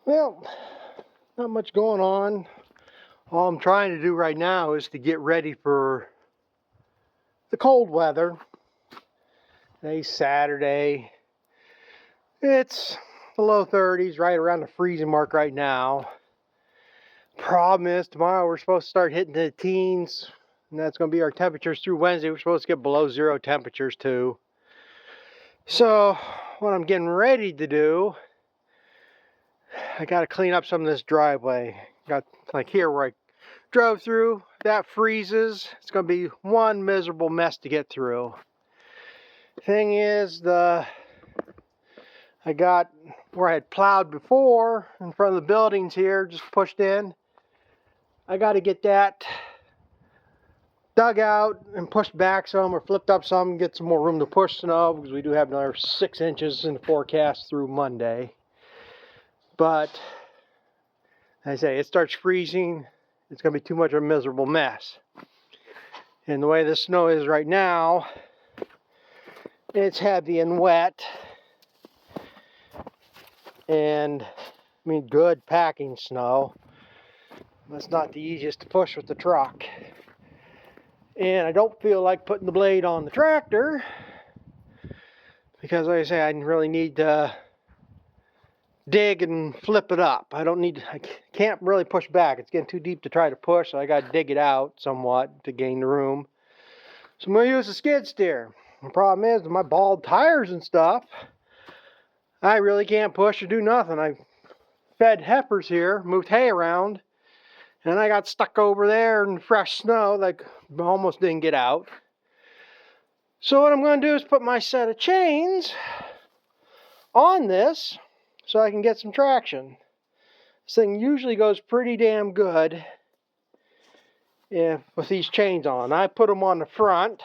Well, not much going on. All I'm trying to do right now is to get ready for the cold weather. Today's Saturday. It's the low 30s, right around the freezing mark right now. Problem is, tomorrow we're supposed to start hitting the teens, and that's going to be our temperatures through Wednesday. We're supposed to get below zero temperatures too. So, what I'm getting ready to do, I got to clean up some of this driveway. Got like here where I drove through, that freezes. It's going to be one miserable mess to get through. Thing is, I got where I had plowed before in front of the buildings here, just pushed in. I got to get that dug out and pushed back some or flipped up some, get some more room to push snow, because we do have another 6 inches in the forecast through Monday. But I say it starts freezing, it's going to be too much of a miserable mess. And the way the snow is right now, it's heavy and wet, and I mean good packing snow. That's not the easiest to push with the truck. And I don't feel like putting the blade on the tractor because, like I say, I really need to dig and flip it up. I can't really push back. It's getting too deep to try to push, so I got to dig it out somewhat to gain the room. So I'm going to use a skid steer. The problem is, with my bald tires and stuff, I really can't push or do nothing. I fed heifers here, moved hay around, and I got stuck over there in fresh snow, like almost didn't get out. So what I'm going to do is put my set of chains on this so I can get some traction. This thing usually goes pretty damn good with these chains on. I put them on the front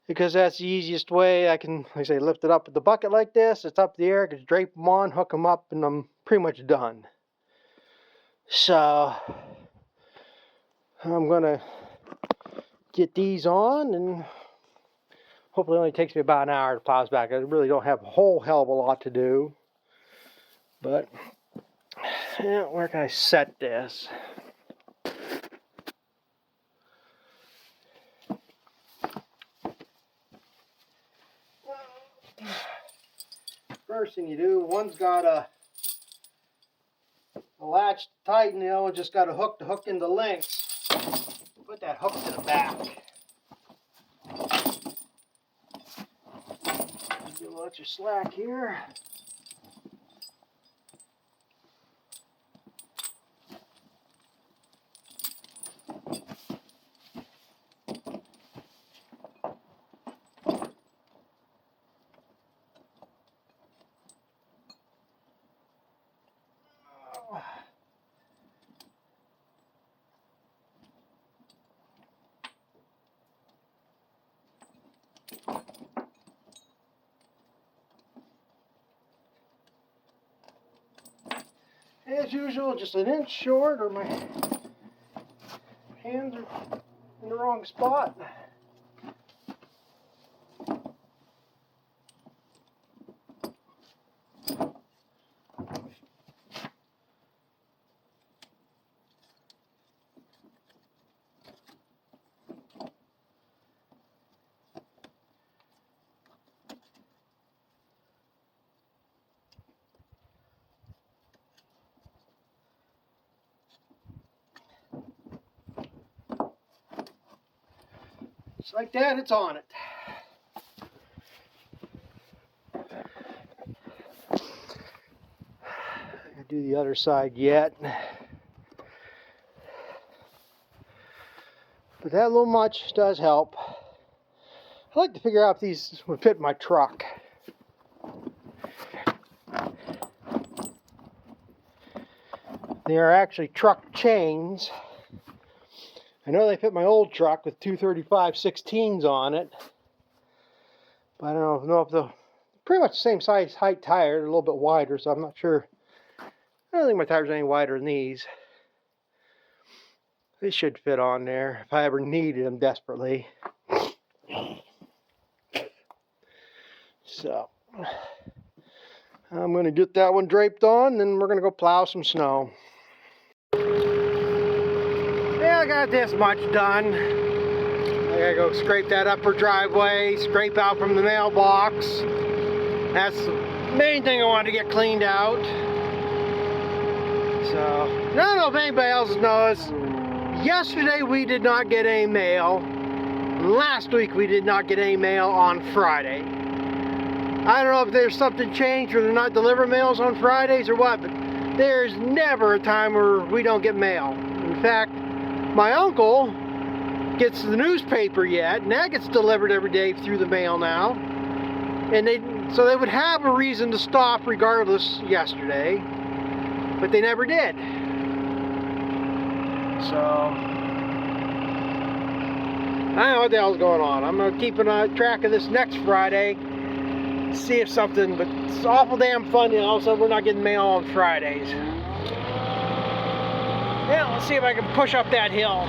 because that's the easiest way. I can, like I say, lift it up with the bucket like this. It's up in the air. I can drape them on, hook them up, and I'm pretty much done. So I'm going to get these on, and hopefully it only takes me about an hour to plow back. I really don't have a whole hell of a lot to do. But yeah, where can I set this? First thing you do, one's got a latch to tighten, the other one just got a hook to hook into links. Put that hook to the back. Get a little extra slack here. As usual, just an inch short, or my hands are in the wrong spot. Just like that, it's on it. I'll do the other side yet. But that little much does help. I'd like to figure out if these would fit my truck. They are actually truck chains. I know they fit my old truck with 235/16s on it. But I don't know if they're pretty much the same size height tire. They're a little bit wider, so I'm not sure. I don't think my tires are any wider than these. They should fit on there if I ever needed them desperately. So I'm going to get that one draped on, then we're going to go plow some snow. Yeah, I got this much done. I gotta go scrape that upper driveway, scrape out from the mailbox. That's the main thing I wanted to get cleaned out. So, I don't know if anybody else knows. Yesterday we did not get any mail. Last week we did not get any mail on Friday. I don't know if there's something changed or they're not delivering mails on Fridays or what, but there's never a time where we don't get mail. In fact, my uncle gets the newspaper yet, and that gets delivered every day through the mail now. And so they would have a reason to stop regardless yesterday, but they never did. So I don't know what the hell's going on. I'm gonna keep track of this next Friday, see if something. But it's awful damn funny. Also, we're not getting mail on Fridays. Yeah, let's see if I can push up that hill.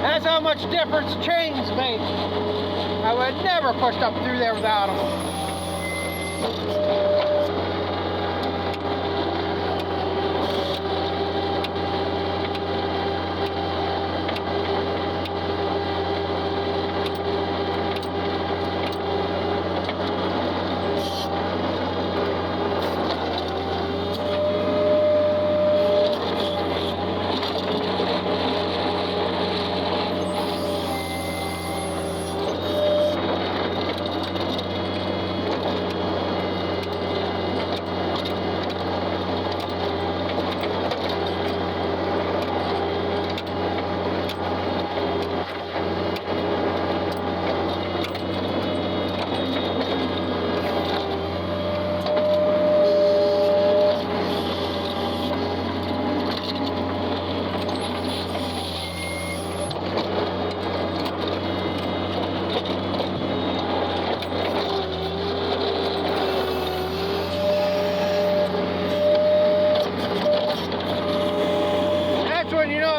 That's how much difference chains make. I would have never pushed up through there without them.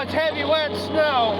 It's heavy, wet snow.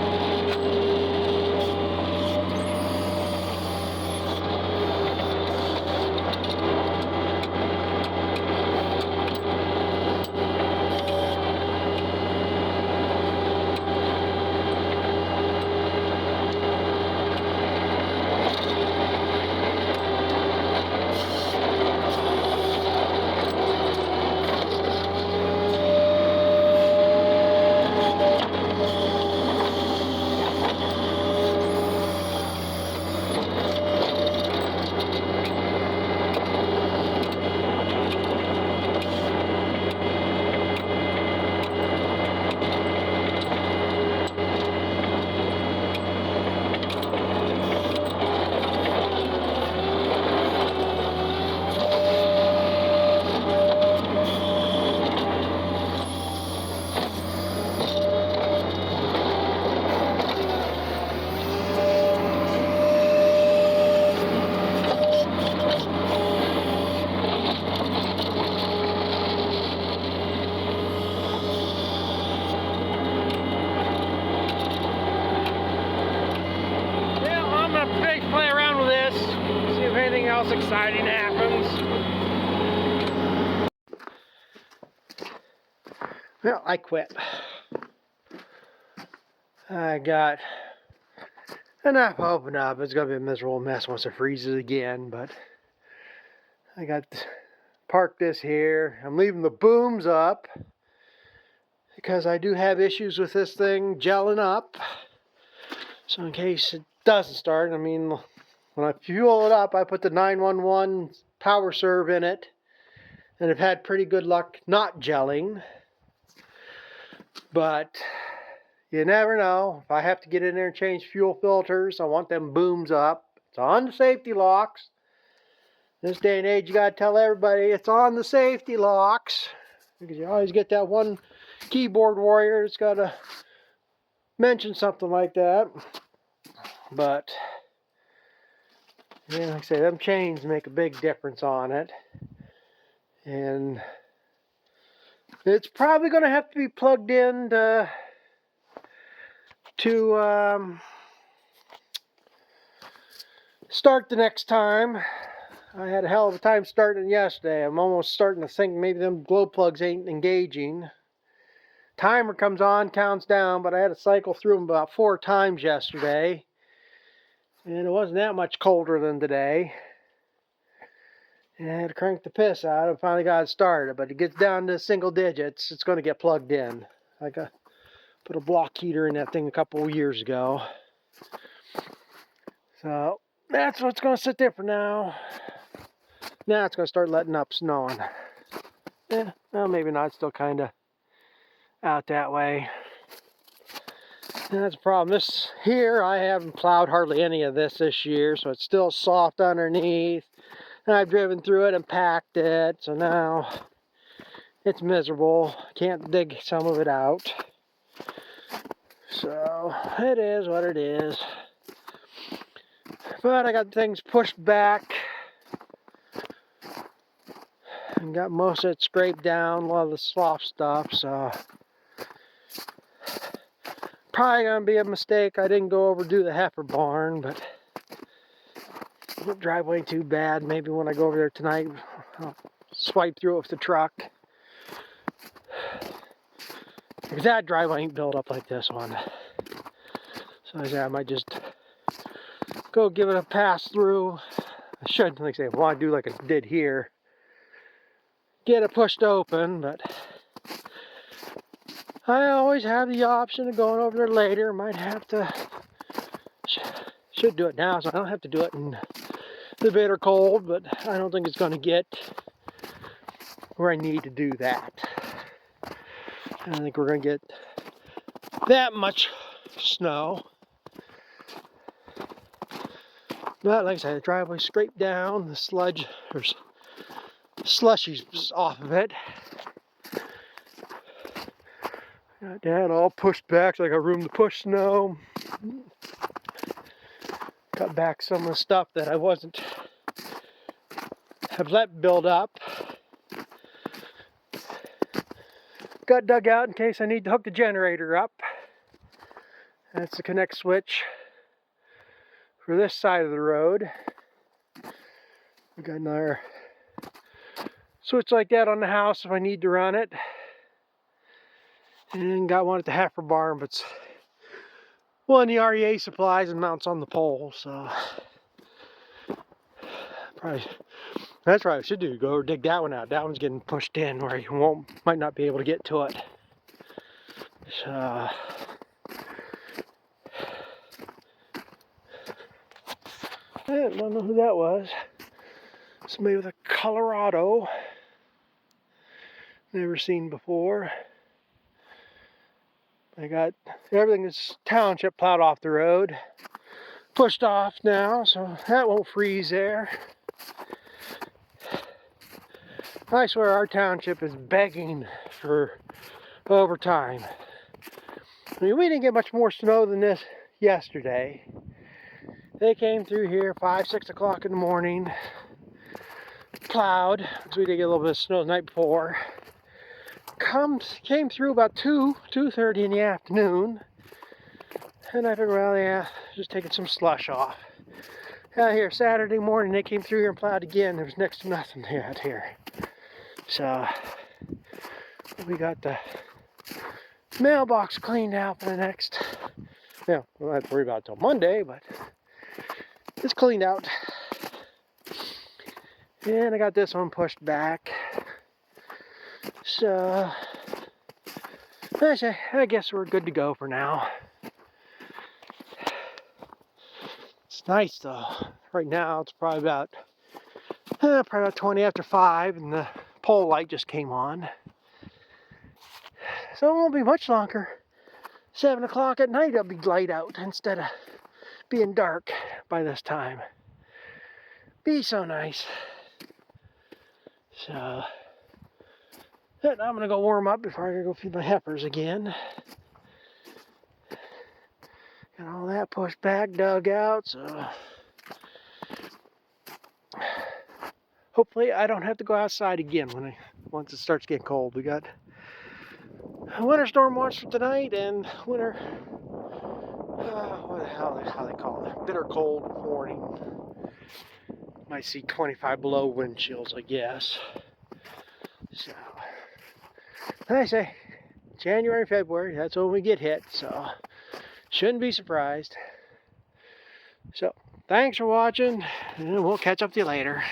Play around with this, see if anything else exciting happens. Well, I quit. I got enough opened up. It's gonna be a miserable mess once it freezes again, but I got parked this here. I'm leaving the booms up because I do have issues with this thing gelling up. So in case it doesn't start, I mean, when I fuel it up, I put the 911 power serve in it, and I've had pretty good luck not gelling. But you never know. If I have to get in there and change fuel filters, I want them booms up. It's on the safety locks. This day and age, you gotta tell everybody it's on the safety locks, because you always get that one keyboard warrior that's gotta mention something like that. But yeah, like I say, them chains make a big difference on it, and it's probably gonna have to be plugged in to start the next time. I had a hell of a time starting yesterday. I'm almost starting to think maybe them glow plugs ain't engaging. Timer comes on, counts down, but I had to cycle through them about 4 times yesterday. And it wasn't that much colder than today. And I had to crank the piss out and finally got it started. But it gets down to single digits, it's going to get plugged in. I put a block heater in that thing a couple of years ago. So that's what's going to sit there for now. Now it's going to start letting up snowing. Yeah, well, maybe not. It's still kind of out that way. And that's the problem. This here, I haven't plowed hardly any of this year, so it's still soft underneath. And I've driven through it and packed it, so now it's miserable. Can't dig some of it out. So it is what it is. But I got things pushed back and got most of it scraped down, a lot of the soft stuff, so probably gonna be a mistake. I didn't go over do the heifer barn, but the driveway ain't too bad. Maybe when I go over there tonight, I'll swipe through it with the truck. Because that driveway ain't built up like this one. So I said I might just go give it a pass through. I should, like I say, if I want to do like I did here, get it pushed open, but I always have the option of going over there later. Might have to, should do it now so I don't have to do it in the bitter cold, but I don't think it's going to get where I need to do that. I don't think we're going to get that much snow. But like I said, the driveway scraped down, the sludge, there's slushies off of it. Got that all pushed back so I got room to push snow. Cut back some of the stuff that I have let build up. Got dug out in case I need to hook the generator up. That's the connect switch for this side of the road. We got another switch like that on the house if I need to run it. And got one at the heifer barn, but it's one of the REA supplies and mounts on the pole, so that's what I should do, go dig that one out. That one's getting pushed in where you might not be able to get to it. So I don't know who that was. Somebody with a Colorado. Never seen before. I got everything that's township plowed off the road. Pushed off now, so that won't freeze there. I swear our township is begging for overtime. I mean, we didn't get much more snow than this yesterday. They came through here 5, 6 o'clock in the morning, plowed, because we did get a little bit of snow the night before. Came through about 2:30 in the afternoon, and I figured, well, yeah, just taking some slush off. Out here Saturday morning, they came through here and plowed again. There was next to nothing out here. So we got the mailbox cleaned out for the next, yeah, we don't have to worry about it till Monday, but it's cleaned out. And I got this one pushed back. So I guess we're good to go for now. It's nice though. Right now it's probably about 20 after 5 and the pole light just came on. So it won't be much longer. 7 o'clock at night it'll be light out instead of being dark by this time. Be so nice. So, and I'm gonna go warm up before I go feed my heifers again. Got all that pushed back, dug out, so hopefully I don't have to go outside again once it starts getting cold. We got a winter storm watch for tonight and winter, how they call it, bitter cold warning. Might see 25 below wind chills, I guess. So, and I say, January, February, that's when we get hit, so shouldn't be surprised. So, thanks for watching, and we'll catch up with you later.